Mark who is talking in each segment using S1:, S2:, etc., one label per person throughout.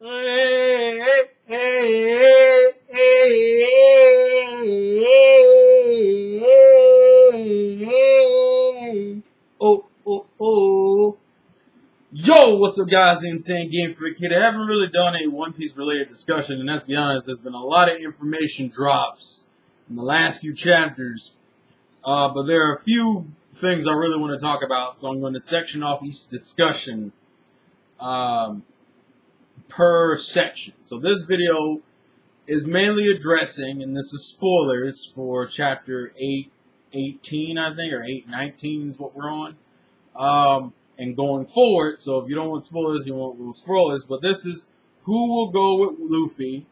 S1: Hey, hey, hey, hey, hey. Oh, oh, oh. Yo, what's up, guys? The Insane Game Freak Kid. I haven't really done a One Piece related discussion, and let's be honest, there's been a lot of information drops in the last few chapters. But there are a few things I really want to talk about, so I'm going to section off each discussion per section. So this video is mainly addressing, and this is spoilers for chapter 8:18, I think, or 8:19 is what we're on. And going forward, so if you don't want spoilers, you won't spoilers, but this is who will go with Luffy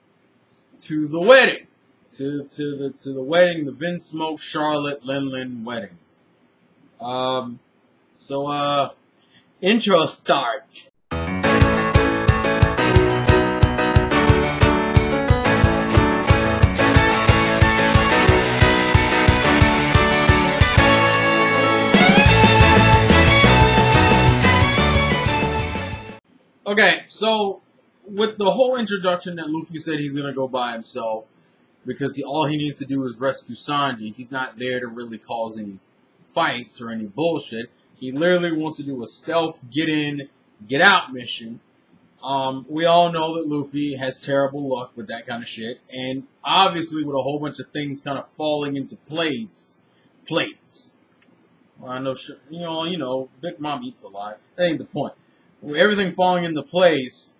S1: to the wedding. To the wedding, the Vinsmoke, Charlotte, Lin wedding. Intro start. Okay, so with the whole introduction that Luffy said he's gonna go by himself because all he needs to do is rescue Sanji. He's not there to really cause any fights or any bullshit. He literally wants to do a stealth get in, get out mission. We all know that Luffy has terrible luck with that kind of shit, and obviously with a whole bunch of things kind of falling into plates. Well, I know, you know, Big Mom eats a lot. That ain't the point. With everything falling into place,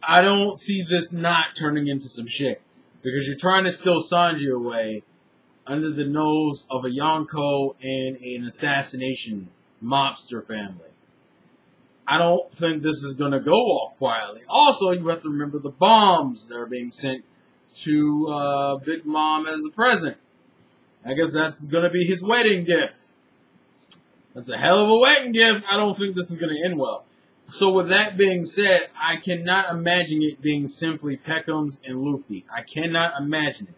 S1: I don't see this not turning into some shit. Because you're trying to steal Sanji away under the nose of a Yonko and an assassination mobster family. I don't think this is going to go off quietly. Also, you have to remember the bombs that are being sent to Big Mom as a present. I guess that's going to be his wedding gift. That's a hell of a wedding gift. I don't think this is going to end well. So with that being said, I cannot imagine it being simply Peckham's and Luffy. I cannot imagine it.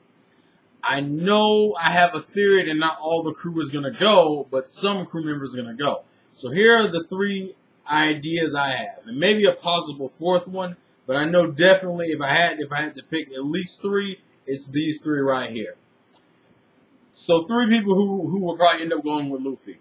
S1: I know I have a theory that not all the crew is going to go, but some crew members are going to go. So here are the three ideas I have. And maybe a possible fourth one, but I know definitely if I had to pick at least three, it's these three right here. So three people who will probably end up going with Luffy.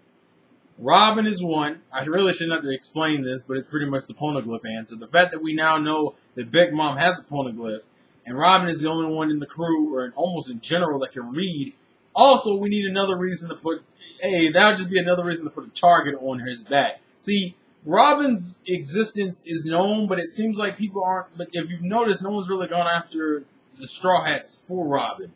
S1: Robin is one. I really shouldn't have to explain this, but it's pretty much the poneglyph answer. The fact that we now know that Big Mom has a poneglyph, and Robin is the only one in the crew, or almost in general, that can read. Also, we need another reason to put, that would just be another reason to put a target on his back. See, Robin's existence is known, but it seems like people aren't, but if you've noticed, no one's really gone after the Straw Hats for Robin.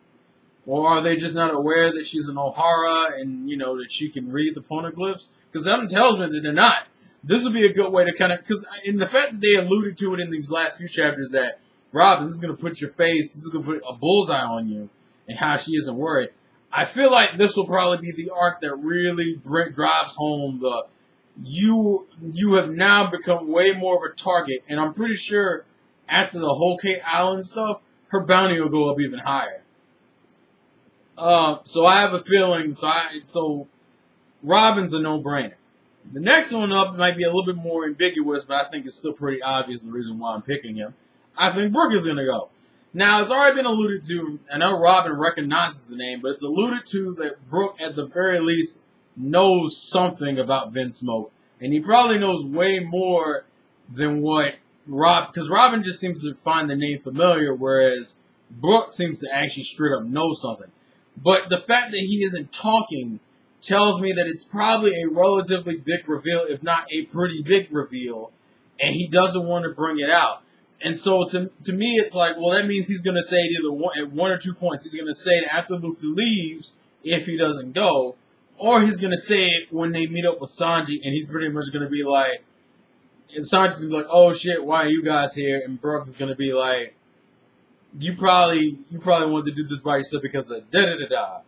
S1: Or are they just not aware that she's an Ohara and, you know, that she can read the poneglyphs? Because something tells me that they're not. This would be a good way to kind of, because in the fact that they alluded to it in these last few chapters that, Robin, this is going to put your face, this is going to put a bullseye on you, and how she isn't worried. I feel like this will probably be the arc that really drives home the, you have now become way more of a target, and I'm pretty sure after the whole Kate Island stuff, her bounty will go up even higher. So I have a feeling, so Robin's a no-brainer. The next one up might be a little bit more ambiguous, but I think it's still pretty obvious the reason why I'm picking him. I think Brook is going to go. Now, it's already been alluded to, I know Robin recognizes the name, but it's alluded to that Brook, at the very least, knows something about Vinsmoke. And he probably knows way more than what because Robin just seems to find the name familiar, whereas Brook seems to actually straight up know something. But the fact that he isn't talking tells me that it's probably a relatively big reveal, if not a pretty big reveal, and he doesn't want to bring it out. And so to me, it's like, well, that means he's going to say it either at one or 2 points. He's going to say it after Luffy leaves, if he doesn't go, or he's going to say it when they meet up with Sanji, and he's pretty much going to be like, and Sanji's going to be like, oh shit, why are you guys here? And Brook is going to be like, you probably wanted to do this by yourself because of da-da-da-da.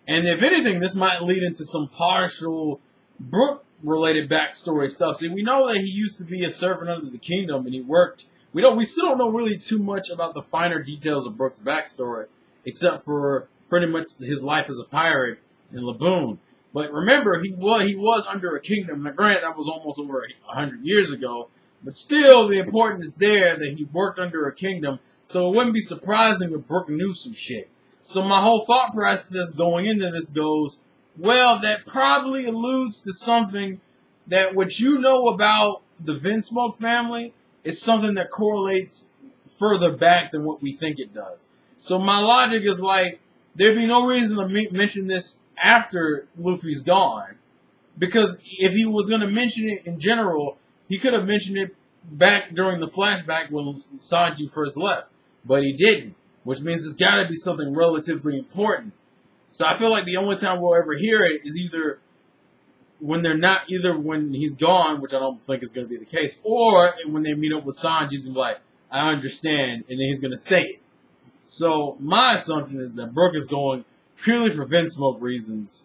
S1: And if anything, this might lead into some partial Brook-related backstory stuff. See, we know that he used to be a servant under the kingdom, and he worked. We still don't know really too much about the finer details of Brook's backstory, except for pretty much his life as a pirate in Laboon. But remember, he was under a kingdom. Now, granted, that was almost over 100 years ago. But still, the importance is there that he worked under a kingdom, so it wouldn't be surprising if Brook knew some shit. So my whole thought process going into this goes, well, that probably alludes to something that what you know about the Vinsmoke family is something that correlates further back than what we think it does. So my logic is like, there'd be no reason to mention this after Luffy's gone. Because if he was going to mention it in general, he could have mentioned it back during the flashback when Sanji first left. But he didn't. Which means it's got to be something relatively important. So I feel like the only time we'll ever hear it is either when he's gone, which I don't think is going to be the case, or when they meet up with Sanji, he's going to be like, I understand, and then he's going to say it. So my assumption is that Brook is going purely for Vinsmoke reasons.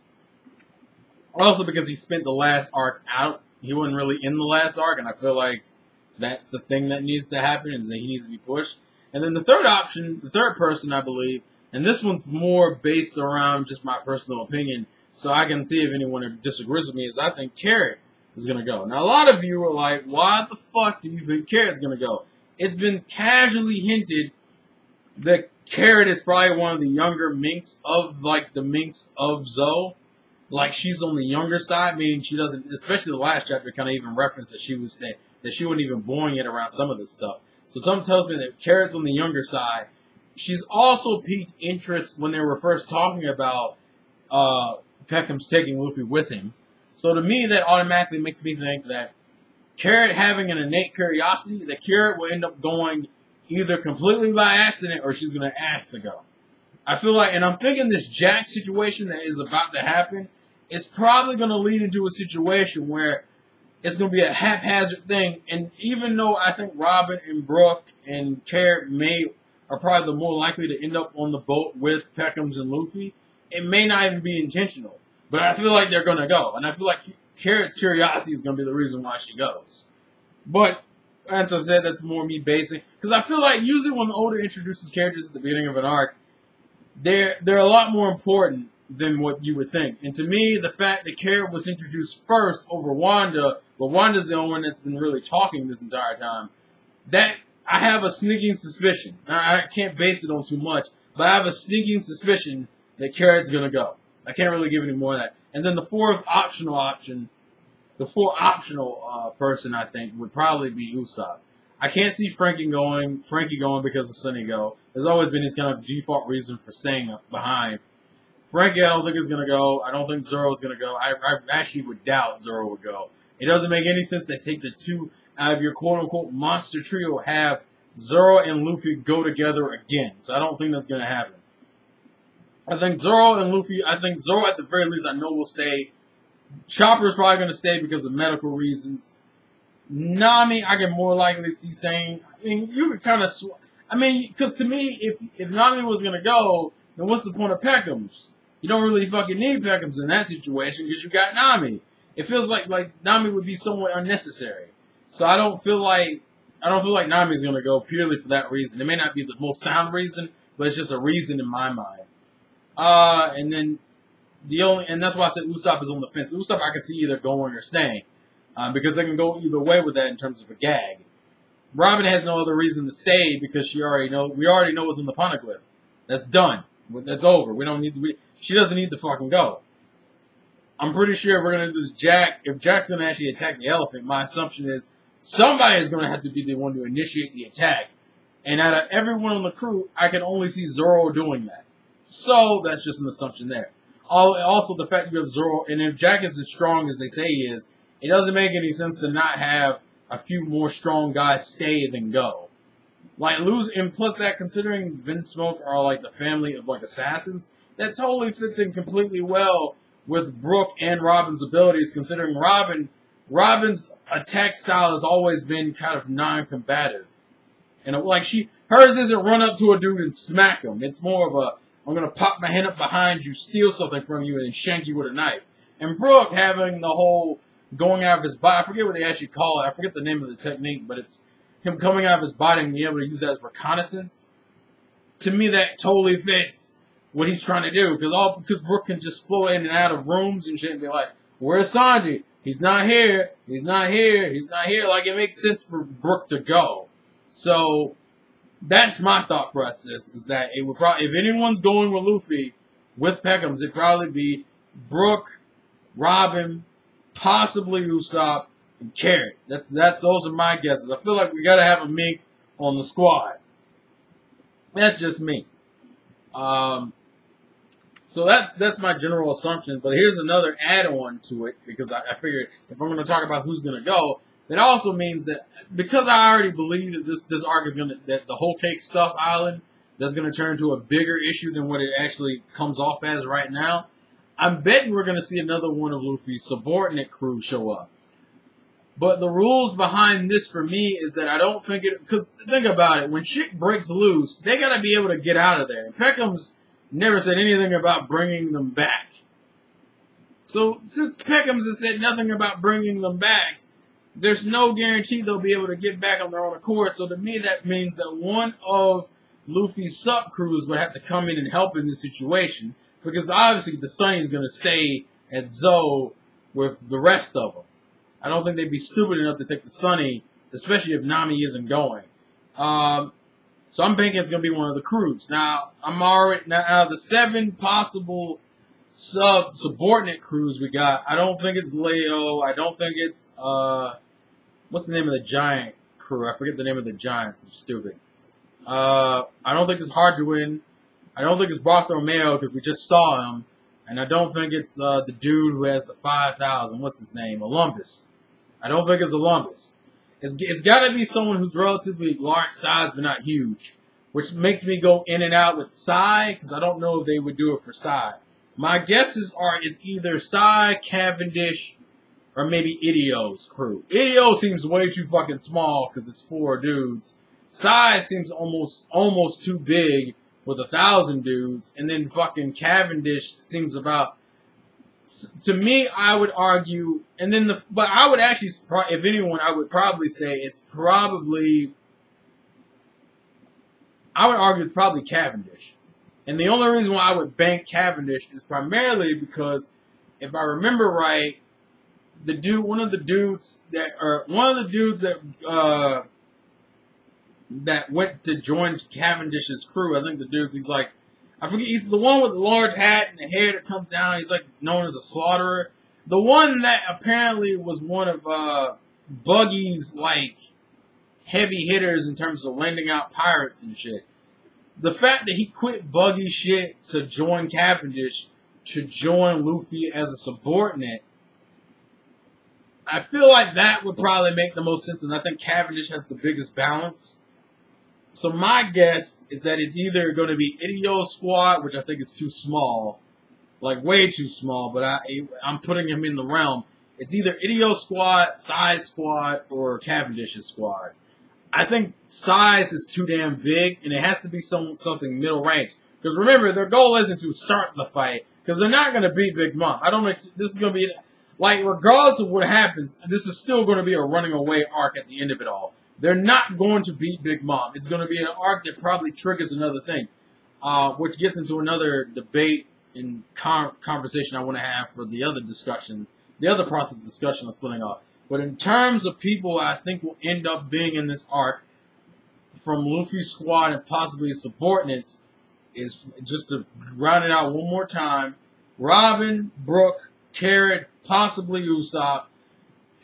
S1: Also because he spent the last arc out. He wasn't really in the last arc, and I feel like that's the thing that needs to happen, is that he needs to be pushed. And then the third option, the third person, I believe, and this one's more based around just my personal opinion, so I can see if anyone disagrees with me, is I think Carrot is going to go. Now, a lot of you are like, why the fuck do you think Carrot's going to go? It's been casually hinted that Carrot is probably one of the younger minks of, like, the minks of Zoe. Like, she's on the younger side, meaning she doesn't, especially the last chapter kind of even referenced that she wasn't even born yet around some of this stuff. So something tells me that Carrot's on the younger side. She's also piqued interest when they were first talking about Peckham's taking Luffy with him. So to me, that automatically makes me think that Carrot having an innate curiosity, that Carrot will end up going either completely by accident or she's going to ask to go. I feel like, and I'm thinking this Jack situation that is about to happen is probably going to lead into a situation where it's going to be a haphazard thing. And even though I think Robin and Brook and Carrot are probably the more likely to end up on the boat with Peckham's and Luffy, it may not even be intentional. But I feel like they're going to go. And I feel like Carrot's curiosity is going to be the reason why she goes. But, as I said, that's more me basing. Because I feel like usually when Oda introduces characters at the beginning of an arc, they're a lot more important than what you would think. And to me, the fact that Carrot was introduced first over Wanda, but Wanda's the only one that's been really talking this entire time, that I have a sneaking suspicion. I can't base it on too much, but I have a sneaking suspicion that Carrot's going to go. I can't really give any more of that. And then the fourth optional person, I think, would probably be Usopp. I can't see Frankie going because of Sunny go. There's always been his kind of default reason for staying behind. Frankie, I don't think is going to go. I don't think Zoro's going to go. I actually would doubt Zoro would go. It doesn't make any sense to take the two out of your quote-unquote monster trio, have Zoro and Luffy go together again. So I don't think that's going to happen. I think Zoro at the very least, I know will stay. Chopper's probably going to stay because of medical reasons. Nami, I can more likely see saying, I mean, you could kind of, because to me, if Nami was going to go, then what's the point of Peckham's? You don't really fucking need Peckham's in that situation because you got Nami. It feels like Nami would be somewhat unnecessary. So I don't feel like Nami's going to go purely for that reason. It may not be the most sound reason, but it's just a reason in my mind. And that's why I said Usopp is on the fence. Usopp I can see either going or staying. Because they can go either way with that in terms of a gag. Robin has no other reason to stay because we already know what's in the Poneglyph. That's done. That's over. She doesn't need to fucking go. I'm pretty sure if we're going to do this if Jack's going to actually attack the elephant, my assumption is somebody is going to have to be the one to initiate the attack. And out of everyone on the crew, I can only see Zoro doing that. So that's just an assumption there. Also, the fact you have Zoro, and if Jack is as strong as they say he is, it doesn't make any sense to not have a few more strong guys stay than go. And plus that, considering Vinsmoke are like the family of like assassins, that totally fits in completely well with Brook and Robin's abilities, considering Robin's attack style has always been kind of non-combative. And hers isn't run up to a dude and smack him. It's more of a, I'm going to pop my hand up behind you, steal something from you, and then shank you with a knife. And Brook having the whole going out of his body, I forget what they actually call it, I forget the name of the technique, but it's him coming out of his body and being able to use that as reconnaissance. To me, that totally fits what he's trying to do, because Brook can just float in and out of rooms and shit and be like, where's Sanji? He's not here. He's not here. He's not here. Like, it makes sense for Brook to go. So, that's my thought process, is that it would probably, if anyone's going with Luffy, with Peckham's, it'd probably be Brook, Robin, possibly Usopp, and Carrot. Those are my guesses. I feel like we gotta have a mink on the squad. That's just me. So that's my general assumption. But here's another add-on to it, because I figured if I'm going to talk about who's going to go, that also means that because I already believe that this arc is that the whole cake stuff island that's going to turn into a bigger issue than what it actually comes off as right now. I'm betting we're going to see another one of Luffy's subordinate crew show up. But the rules behind this for me is that I don't think it, because think about it, when shit breaks loose, they got to be able to get out of there. And Peckham's never said anything about bringing them back. So since Peckham's has said nothing about bringing them back, there's no guarantee they'll be able to get back on their own accord. So to me, that means that one of Luffy's sub-crews would have to come in and help in this situation, because obviously the Sunny's going to stay at Zoe with the rest of them. I don't think they'd be stupid enough to take the Sunny, especially if Nami isn't going. So I'm thinking it's going to be one of the crews. Now, out of the 7 possible subordinate crews we got, I don't think it's Leo. I don't think it's, what's the name of the giant crew? I forget the name of the giants. I'm stupid. I don't think it's Harjuin. I don't think it's Bartholomew, because we just saw him. And I don't think it's the dude who has the 5,000. What's his name? Olympus. I don't think it's Olympus. It's got to be someone who's relatively large size, but not huge. Which makes me go in and out with Sai, because I don't know if they would do it for Sai. My guesses are it's either Sai, Cavendish, or maybe Idio's crew. Idio seems way too fucking small, because it's 4 dudes. Sai seems almost too big, with 1,000 dudes. And then fucking Cavendish seems about... To me, I would argue, but I would actually, if anyone, I would probably say I would argue it's probably Cavendish. And the only reason why I would bank Cavendish is primarily because, if I remember right, one of the dudes that went to join Cavendish's crew, I think the dude, he's like, I forget, he's the one with the large hat and the hair that comes down. He's like known as a slaughterer. The one that apparently was one of Buggy's like heavy hitters in terms of lending out pirates and shit. The fact that he quit Buggy shit to join Cavendish, to join Luffy as a subordinate, I feel like that would probably make the most sense, and I think Cavendish has the biggest balance. So my guess is that it's either going to be Idio's squad, which I think is too small, like way too small, but I'm putting him in the realm. It's either Idio's squad, Sai's squad, or Cavendish's squad. I think size is too damn big, and it has to be something middle range. Because remember, their goal isn't to start the fight, because they're not going to beat Big Mom. This is going to be, like, regardless of what happens, this is still going to be a running away arc at the end of it all. They're not going to beat Big Mom. It's going to be an arc that probably triggers another thing, which gets into another debate and conversation I want to have for the other discussion, the other process of discussion I'm splitting off. But in terms of people I think will end up being in this arc from Luffy's squad and possibly his subordinates, is just to round it out one more time: Robin, Brook, Carrot, possibly Usopp,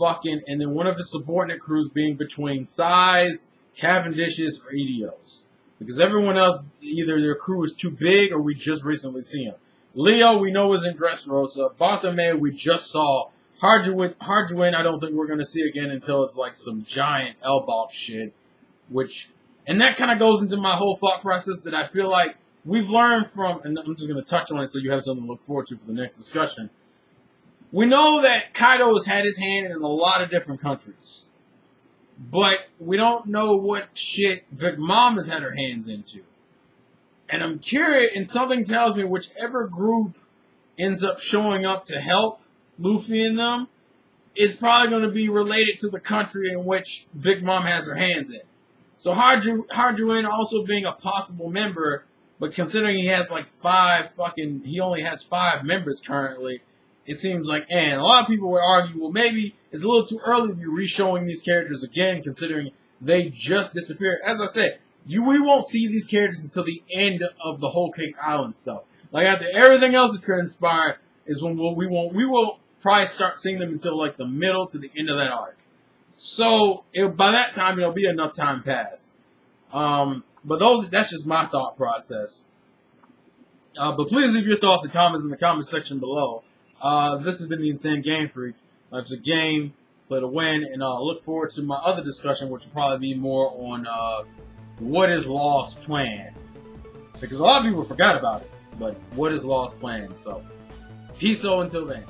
S1: and then one of his subordinate crews being between Sai's, Cavendish's, or Idio's. Because everyone else, either their crew is too big or we just recently seen him. Leo, we know, is in Dressrosa. Bartholomew, we just saw. Harjuin, I don't think we're going to see again until it's like some giant Elbaf shit. And that kind of goes into my whole thought process that I feel like we've learned from, and I'm just going to touch on it so you have something to look forward to for the next discussion. We know that Kaido has had his hand in a lot of different countries. But we don't know what shit Big Mom has had her hands into. And I'm curious, and something tells me whichever group ends up showing up to help Luffy and them is probably going to be related to the country in which Big Mom has her hands in. So Harjuin also being a possible member, but considering he has like he only has 5 members currently, it seems like, and a lot of people would argue, well, maybe it's a little too early to be re-showing these characters again, considering they just disappeared. As I said, we won't see these characters until the end of the whole Cake Island stuff. Like after everything else has transpired, is when we will probably start seeing them until like the middle to the end of that arc. So by that time, it'll be enough time passed. But that's just my thought process. But please leave your thoughts and comments in the comment section below. This has been the Insane Game Freak. Life's a game, play to win, and look forward to my other discussion, which will probably be more on what is Law's plan. Because a lot of people forgot about it, but what is Law's plan? So, peace until then.